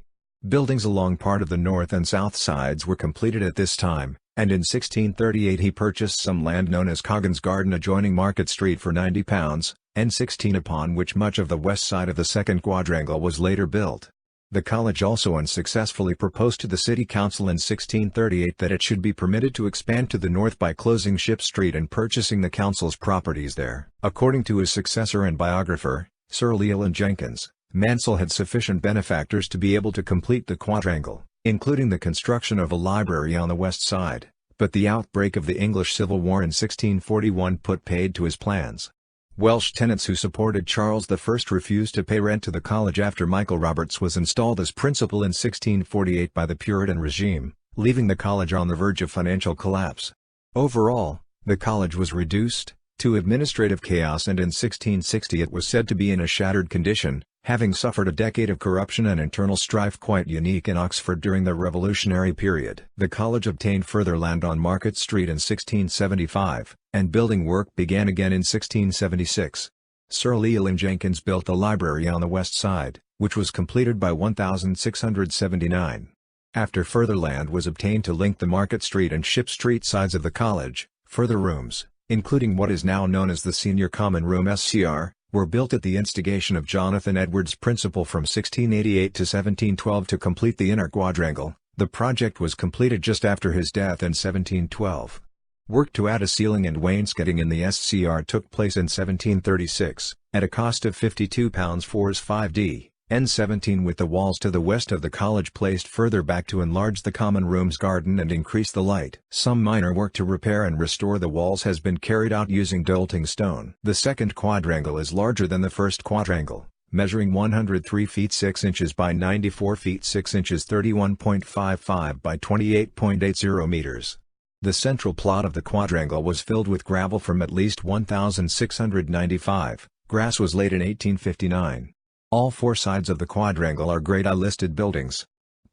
Buildings along part of the north and south sides were completed at this time, and in 1638 he purchased some land known as Coggan's Garden adjoining Market Street for £90, and 16, upon which much of the west side of the second quadrangle was later built. The college also unsuccessfully proposed to the city council in 1638 that it should be permitted to expand to the north by closing Ship Street and purchasing the council's properties there. According to his successor and biographer, Sir Leland Jenkins, Mansell had sufficient benefactors to be able to complete the quadrangle, including the construction of a library on the west side, but the outbreak of the English Civil War in 1641 put paid to his plans. Welsh tenants who supported Charles I refused to pay rent to the college after Michael Roberts was installed as principal in 1648 by the Puritan regime, leaving the college on the verge of financial collapse. Overall, the college was reduced to administrative chaos, and in 1660 it was said to be in a shattered condition, having suffered a decade of corruption and internal strife quite unique in Oxford during the Revolutionary period. The college obtained further land on Market Street in 1675, and building work began again in 1676. Sir Leland Jenkins built the library on the west side, which was completed by 1679. After further land was obtained to link the Market Street and Ship Street sides of the college, further rooms, including what is now known as the Senior Common Room (SCR), were built at the instigation of Jonathan Edwards, principal from 1688 to 1712 to complete the inner quadrangle. The project was completed just after his death in 1712. Work to add a ceiling and wainscoting in the SCR took place in 1736, at a cost of £52 4s 5d, N17, with the walls to the west of the college placed further back to enlarge the common room's garden and increase the light. Some minor work to repair and restore the walls has been carried out using Dolting stone. The second quadrangle is larger than the first quadrangle, measuring 103 feet 6 inches by 94 feet 6 inches, 31.55 by 28.80 meters. The central plot of the quadrangle was filled with gravel from at least 1695, grass was laid in 1859. All four sides of the quadrangle are Grade I listed buildings.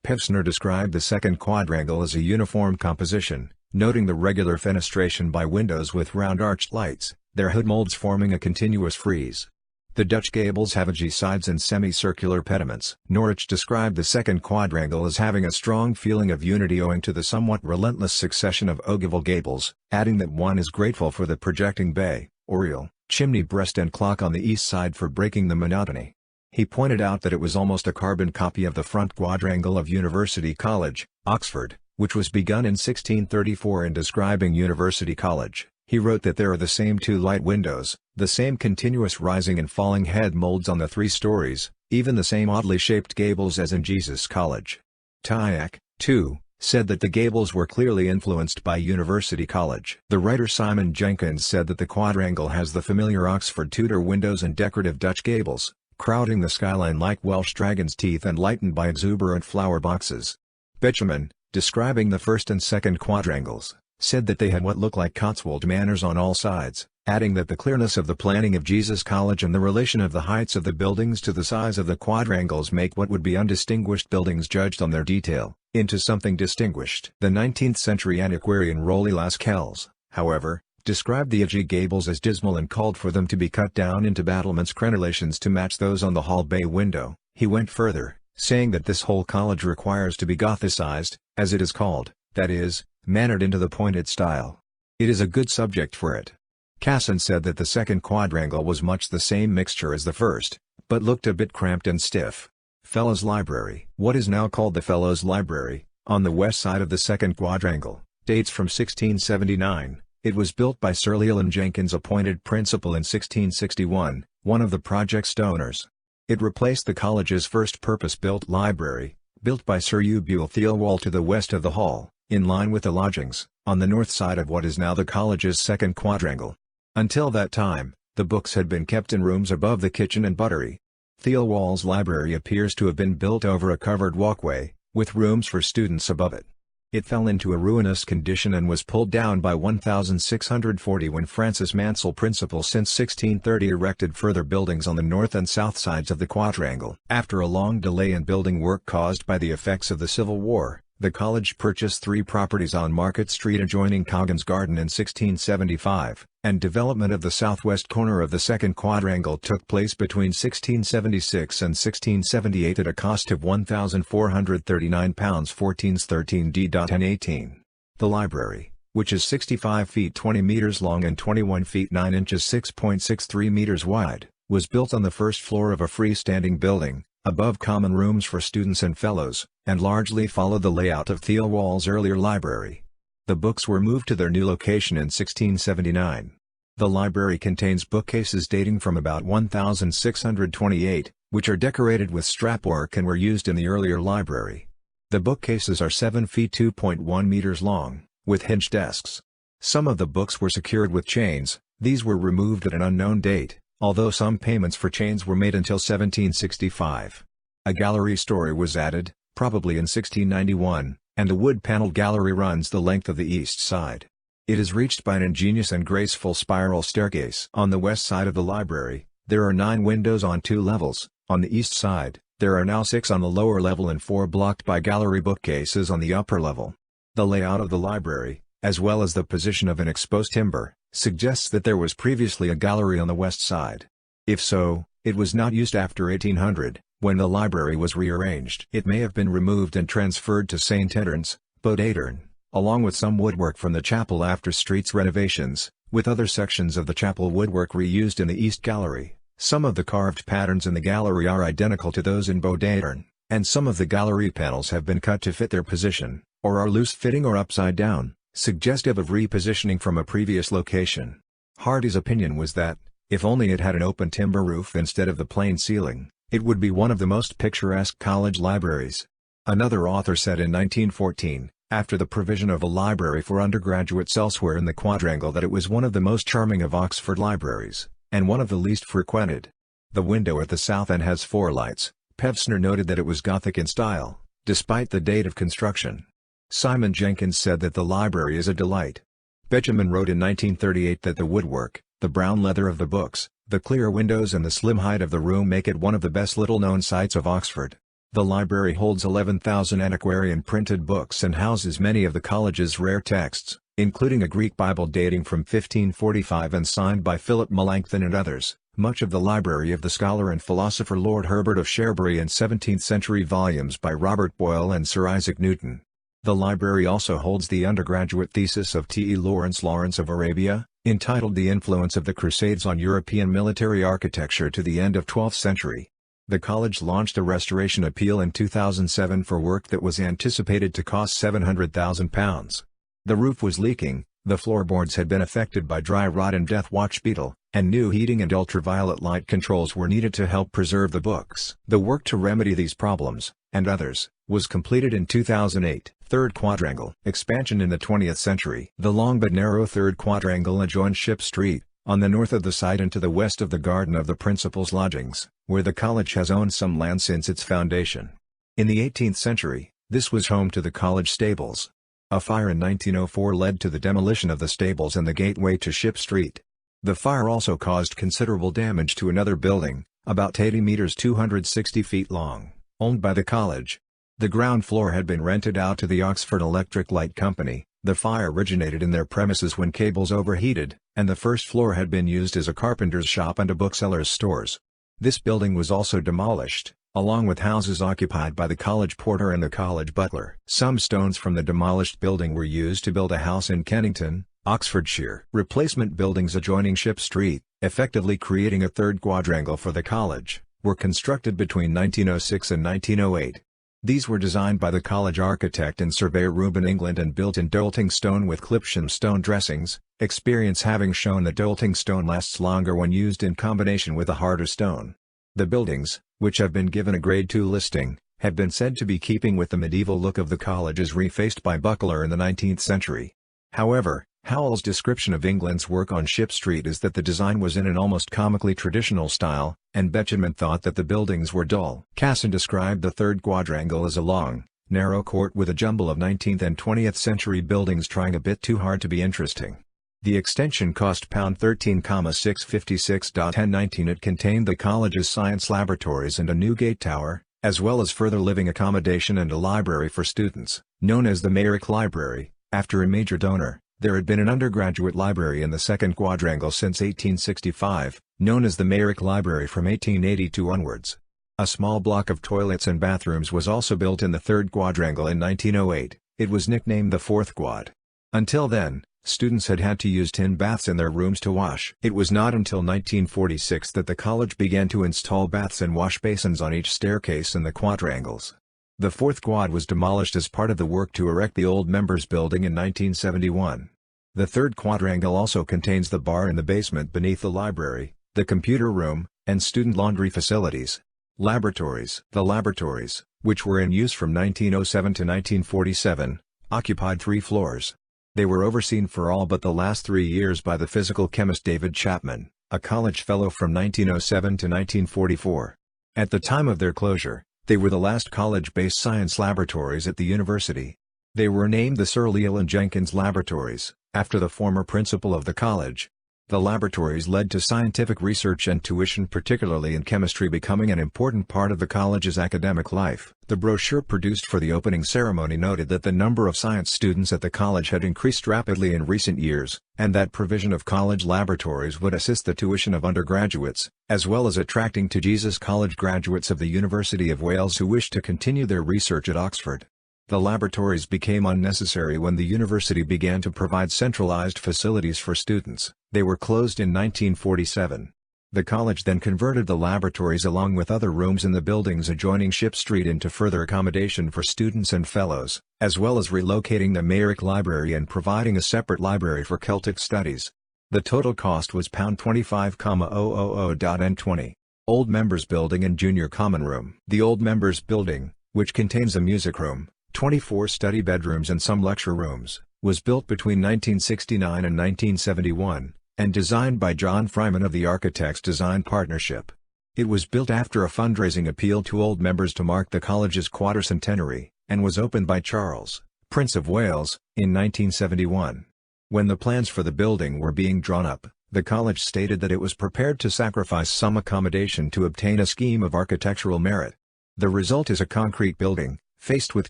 Pevsner described the second quadrangle as a uniform composition, noting the regular fenestration by windows with round arched lights, their hood molds forming a continuous frieze. The Dutch gables have ogee sides and semicircular pediments. Norwich described the second quadrangle as having a strong feeling of unity owing to the somewhat relentless succession of ogival gables, adding that one is grateful for the projecting bay, oriel, chimney breast and clock on the east side for breaking the monotony. He pointed out that it was almost a carbon copy of the front quadrangle of University College, Oxford, which was begun in 1634. In describing University College, he wrote that there are the same two light windows, the same continuous rising and falling head molds on the 3 stories, even the same oddly shaped gables as in Jesus College. Tyack, too, said that the gables were clearly influenced by University College. The writer Simon Jenkins said that the quadrangle has the familiar Oxford Tudor windows and decorative Dutch gables, crowding the skyline like Welsh dragon's teeth and lightened by exuberant flower boxes. Betjeman, describing the first and second quadrangles, said that they had what looked like Cotswold manors on all sides, adding that the clearness of the planning of Jesus College and the relation of the heights of the buildings to the size of the quadrangles make what would be undistinguished buildings judged on their detail, into something distinguished. The 19th-century antiquarian Roly Lascelles, however, described the ogee gables as dismal and called for them to be cut down into battlements crenellations to match those on the hall bay window. He went further, saying that this whole college requires to be Gothicized, as it is called, that is, mannered into the pointed style. It is a good subject for it. Casson said that the second quadrangle was much the same mixture as the first, but looked a bit cramped and stiff. Fellows Library. What is now called the Fellows Library, on the west side of the second quadrangle, dates from 1679. It was built by Sir Leland Jenkins, appointed principal in 1661, one of the project's donors. It replaced the college's first purpose-built library, built by Sir Eubule Theelwall to the west of the hall, in line with the lodgings, on the north side of what is now the college's second quadrangle. Until that time, the books had been kept in rooms above the kitchen and buttery. Theelwall's library appears to have been built over a covered walkway, with rooms for students above it. It fell into a ruinous condition and was pulled down by 1640 when Francis Mansell, principal since 1630, erected further buildings on the north and south sides of the quadrangle. After a long delay in building work caused by the effects of the Civil War, the college purchased 3 properties on Market Street adjoining Coggan's Garden in 1675, and development of the southwest corner of the second quadrangle took place between 1676 and 1678 at a cost of £1,439 14s 13d. N18. The library, which is 65 feet 20 meters long and 21 feet 9 inches 6.63 meters wide, was built on the first floor of a freestanding building, above common rooms for students and fellows, and largely followed the layout of Theobald's earlier library. The books were moved to their new location in 1679. The library contains bookcases dating from about 1628, which are decorated with strapwork and were used in the earlier library. The bookcases are 7 feet (2.1 meters) long, with hinged desks. Some of the books were secured with chains. These were removed at an unknown date, although some payments for chains were made until 1765. A gallery story was added, probably in 1691, and the wood-paneled gallery runs the length of the east side. It is reached by an ingenious and graceful spiral staircase. On the west side of the library, there are 9 windows on 2 levels. On the east side, there are now 6 on the lower level and 4 blocked by gallery bookcases on the upper level. The layout of the library, as well as the position of an exposed timber, suggests that there was previously a gallery on the west side. If so, it was not used after 1800, when the library was rearranged. It may have been removed and transferred to St. Edern's, Bodaitern, along with some woodwork from the chapel after streets renovations, with other sections of the chapel woodwork reused in the East Gallery. Some of the carved patterns in the gallery are identical to those in Bodaitern, and some of the gallery panels have been cut to fit their position, or are loose-fitting or upside down, suggestive of repositioning from a previous location. Hardy's opinion was that, if only it had an open timber roof instead of the plain ceiling, it would be one of the most picturesque college libraries. Another author said in 1914, after the provision of a library for undergraduates elsewhere in the quadrangle, that it was one of the most charming of Oxford libraries, and one of the least frequented. The window at the south end has 4 lights. Pevsner noted that it was Gothic in style, despite the date of construction. Simon Jenkins said that the library is a delight. Benjamin wrote in 1938 that the woodwork, the brown leather of the books, the clear windows and the slim height of the room make it one of the best little-known sights of Oxford. The library holds 11,000 antiquarian printed books and houses many of the college's rare texts, including a Greek Bible dating from 1545 and signed by Philip Melanchthon and others, much of the library of the scholar and philosopher Lord Herbert of Cherbury, and 17th-century volumes by Robert Boyle and Sir Isaac Newton. The library also holds the undergraduate thesis of T. E. Lawrence of Arabia, entitled The Influence of the Crusades on European Military Architecture to the End of 12th Century. The college launched a restoration appeal in 2007 for work that was anticipated to cost £700,000. The roof was leaking, the floorboards had been affected by dry rot and death watch beetle, and new heating and ultraviolet light controls were needed to help preserve the books. The work to remedy these problems, and others, was completed in 2008. Third quadrangle. Expansion in the 20th century. The long but narrow third quadrangle adjoins Ship Street, on the north of the site and to the west of the garden of the principal's lodgings, where the college has owned some land since its foundation. In the 18th century, this was home to the college stables. A fire in 1904 led to the demolition of the stables and the gateway to Ship Street. The fire also caused considerable damage to another building, about 80 meters (260 feet) long, owned by the college. The ground floor had been rented out to the Oxford Electric Light Company. The fire originated in their premises when cables overheated, and the first floor had been used as a carpenter's shop and a bookseller's stores. This building was also demolished, along with houses occupied by the college porter and the college butler. Some stones from the demolished building were used to build a house in Kennington, Oxfordshire. Replacement buildings adjoining Ship Street, effectively creating a third quadrangle for the college, were constructed between 1906 and 1908. These were designed by the college architect and surveyor Reuben England and built in Dolting stone with Clipsham stone dressings, experience having shown that Dolting stone lasts longer when used in combination with a harder stone. The buildings, which have been given a Grade II listing, have been said to be keeping with the medieval look of the college as refaced by Buckler in the 19th century. However, Howell's description of England's work on Ship Street is that the design was in an almost comically traditional style, and Benjamin thought that the buildings were dull. Casson described the third quadrangle as a long, narrow court with a jumble of 19th and 20th century buildings trying a bit too hard to be interesting. The extension cost £13,656.1019. It contained the college's science laboratories and a new gate tower, as well as further living accommodation and a library for students, known as the Mayrick Library, after a major donor. There had been an undergraduate library in the second quadrangle since 1865, known as the Mayrick Library from 1882 onwards. A small block of toilets and bathrooms was also built in the third quadrangle in 1908, it was nicknamed the fourth quad. Until then, Students had to use tin baths in their rooms to wash. It was not until 1946 that the college began to install baths and wash basins on each staircase in the quadrangles. The fourth quad was demolished as part of the work to erect the old members building in 1971. The third quadrangle also contains the bar in the basement beneath the library, the computer room, and student laundry facilities. Laboratories. The laboratories, which were in use from 1907 to 1947, occupied 3 floors. They were overseen for all but the last 3 years by the physical chemist David Chapman, a college fellow from 1907 to 1944. At the time of their closure, they were the last college-based science laboratories at the university. They were named the Sir Leland Jenkins Laboratories, after the former principal of the college. The laboratories led to scientific research and tuition, particularly in chemistry, becoming an important part of the college's academic life. The brochure produced for the opening ceremony noted that the number of science students at the college had increased rapidly in recent years, and that provision of college laboratories would assist the tuition of undergraduates, as well as attracting to Jesus College graduates of the University of Wales who wished to continue their research at Oxford. The laboratories became unnecessary when the university began to provide centralized facilities for students. They were closed in 1947. The college then converted the laboratories along with other rooms in the buildings adjoining Ship Street into further accommodation for students and fellows, as well as relocating the Mayrick Library and providing a separate library for Celtic studies. The total cost was £25,000.20. Old Members Building and Junior Common Room. The Old Members Building, which contains a music room, 24 study bedrooms and some lecture rooms, was built between 1969 and 1971, and designed by John Fryman of the Architects Design Partnership. It was built after a fundraising appeal to old members to mark the college's quartercentenary, and was opened by Charles, Prince of Wales, in 1971. When the plans for the building were being drawn up, the college stated that it was prepared to sacrifice some accommodation to obtain a scheme of architectural merit. The result is a concrete building, faced with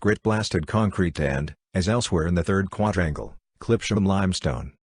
grit-blasted concrete and, as elsewhere in the third quadrangle, Clipsham limestone.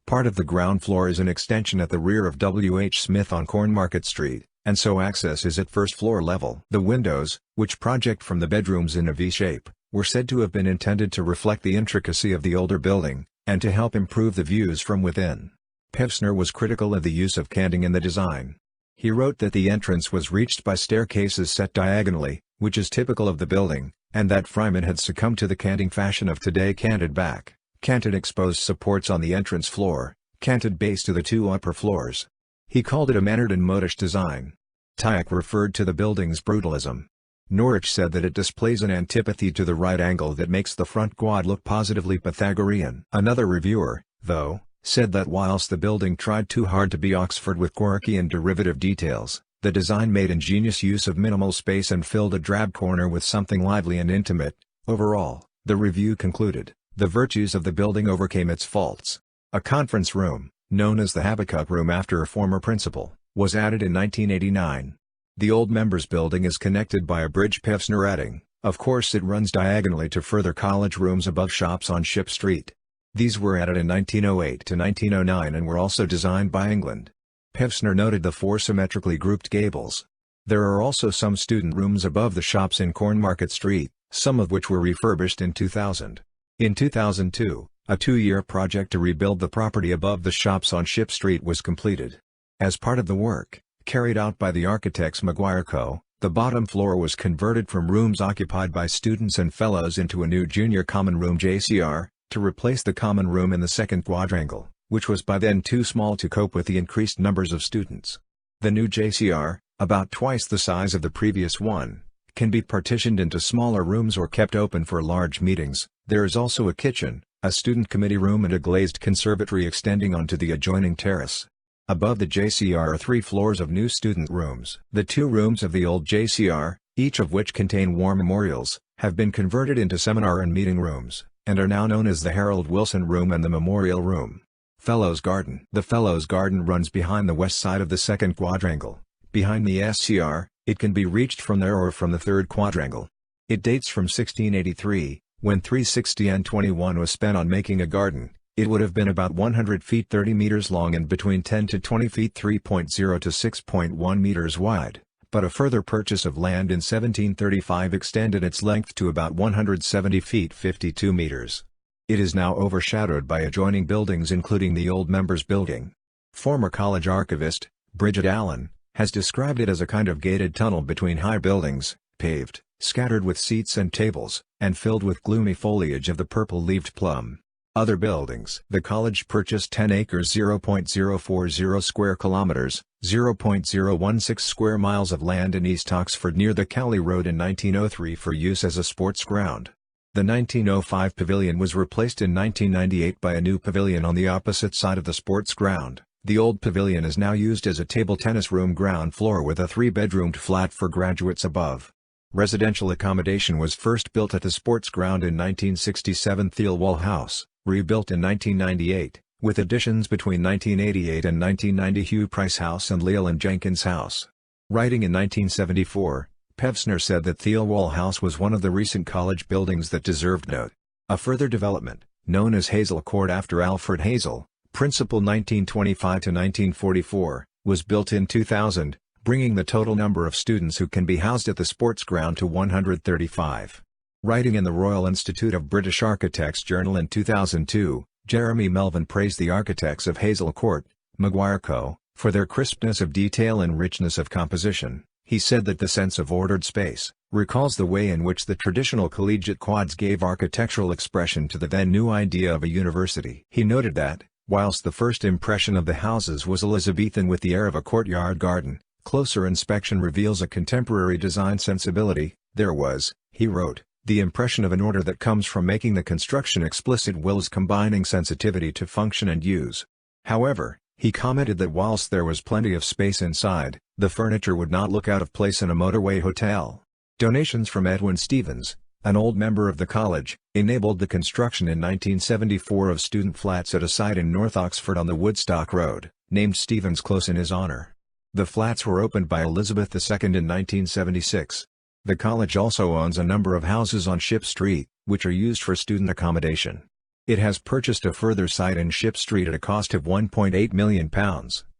Part of the ground floor is an extension at the rear of W. H. Smith on Cornmarket Street, and so access is at first floor level. The windows, which project from the bedrooms in a V-shape, were said to have been intended to reflect the intricacy of the older building, and to help improve the views from within. Pevsner was critical of the use of canting in the design. He wrote that the entrance was reached by staircases set diagonally, which is typical of the building, and that Fryman had succumbed to the canting fashion of today: canted back, canted exposed supports on the entrance floor, canted base to the 2 upper floors. He called it a mannered and modish design. Tyack referred to the building's brutalism. Norwich said that it displays an antipathy to the right angle that makes the front quad look positively Pythagorean. Another reviewer, though, said that whilst the building tried too hard to be Oxford with quirky and derivative details, the design made ingenious use of minimal space and filled a drab corner with something lively and intimate. Overall, the review concluded, the virtues of the building overcame its faults. A conference room, known as the Habakkuk Room after a former principal, was added in 1989. The Old Members Building is connected by a bridge, Pevsner adding, of course it runs diagonally to further college rooms above shops on Ship Street. These were added in 1908 to 1909 and were also designed by England. Pevsner noted the 4 symmetrically grouped gables. There are also some student rooms above the shops in Cornmarket Street, some of which were refurbished in 2000. In 2002, a 2-year project to rebuild the property above the shops on Ship Street was completed. As part of the work, carried out by the architects Maguire Co., the bottom floor was converted from rooms occupied by students and fellows into a new junior common room JCR, to replace the common room in the second quadrangle, which was by then too small to cope with the increased numbers of students. The new JCR, about twice the size of the previous one, can be partitioned into smaller rooms or kept open for large meetings. There is also a kitchen, a student committee room and a glazed conservatory extending onto the adjoining terrace. Above the JCR are 3 floors of new student rooms. The 2 rooms of the old JCR, each of which contain war memorials, have been converted into seminar and meeting rooms, and are now known as the Harold Wilson Room and the Memorial Room. Fellows Garden. The Fellows Garden runs behind the west side of the second quadrangle. Behind the SCR, it can be reached from there or from the third quadrangle. It dates from 1683, when £360.21 was spent on making a garden. It would have been about 100 feet 30 meters long and between 10 to 20 feet 3.0 to 6.1 meters wide, but a further purchase of land in 1735 extended its length to about 170 feet 52 meters. It is now overshadowed by adjoining buildings including the old Members Building. Former college archivist, Bridget Allen, has described it as a kind of gated tunnel between high buildings, paved, scattered with seats and tables, and filled with gloomy foliage of the purple-leaved plum. Other buildings. The college purchased 10 acres (0.040 square kilometers, 0.016 square miles) of land in East Oxford near the Cowley Road in 1903 for use as a sports ground. The 1905 pavilion was replaced in 1998 by a new pavilion on the opposite side of the sports ground. The old pavilion is now used as a table tennis room ground floor with a 3-bedroomed flat for graduates above. Residential accommodation was first built at the sports ground in 1967. Thielwall House, rebuilt in 1998, with additions between 1988 and 1990. Hugh Price House and Leland Jenkins House. Writing in 1974, Pevsner said that Thielwall House was one of the recent college buildings that deserved note. A further development, known as Hazel Court after Alfred Hazel, principal 1925–1944, was built in 2000, bringing the total number of students who can be housed at the sports ground to 135. Writing in the Royal Institute of British Architects Journal in 2002, Jeremy Melvin praised the architects of Hazel Court, Maguire Co., for their crispness of detail and richness of composition. He said that the sense of ordered space recalls the way in which the traditional collegiate quads gave architectural expression to the then new idea of a university. He noted that, whilst the first impression of the houses was Elizabethan with the air of a courtyard garden, closer inspection reveals a contemporary design sensibility. There was, he wrote, the impression of an order that comes from making the construction explicit whilst combining sensitivity to function and use. However, he commented that whilst there was plenty of space inside, the furniture would not look out of place in a motorway hotel. Donations from Edwin Stevens, an old member of the college, enabled the construction in 1974 of student flats at a site in North Oxford on the Woodstock Road, named Stevens Close in his honour. The flats were opened by Elizabeth II in 1976. The college also owns a number of houses on Ship Street, which are used for student accommodation. It has purchased a further site in Ship Street at a cost of £1.8 million,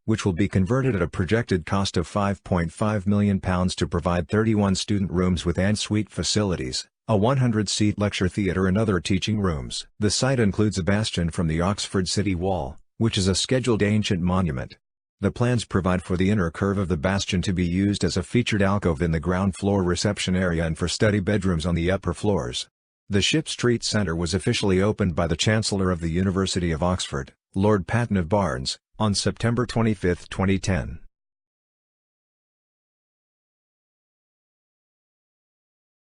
which will be converted at a projected cost of £5.5 million to provide 31 student rooms with en-suite facilities, a 100-seat lecture theatre and other teaching rooms. The site includes a bastion from the Oxford City Wall, which is a scheduled ancient monument. The plans provide for the inner curve of the bastion to be used as a featured alcove in the ground floor reception area and for study bedrooms on the upper floors. The Ship Street Centre was officially opened by the Chancellor of the University of Oxford, Lord Paton of Barnes, on September 25, 2010.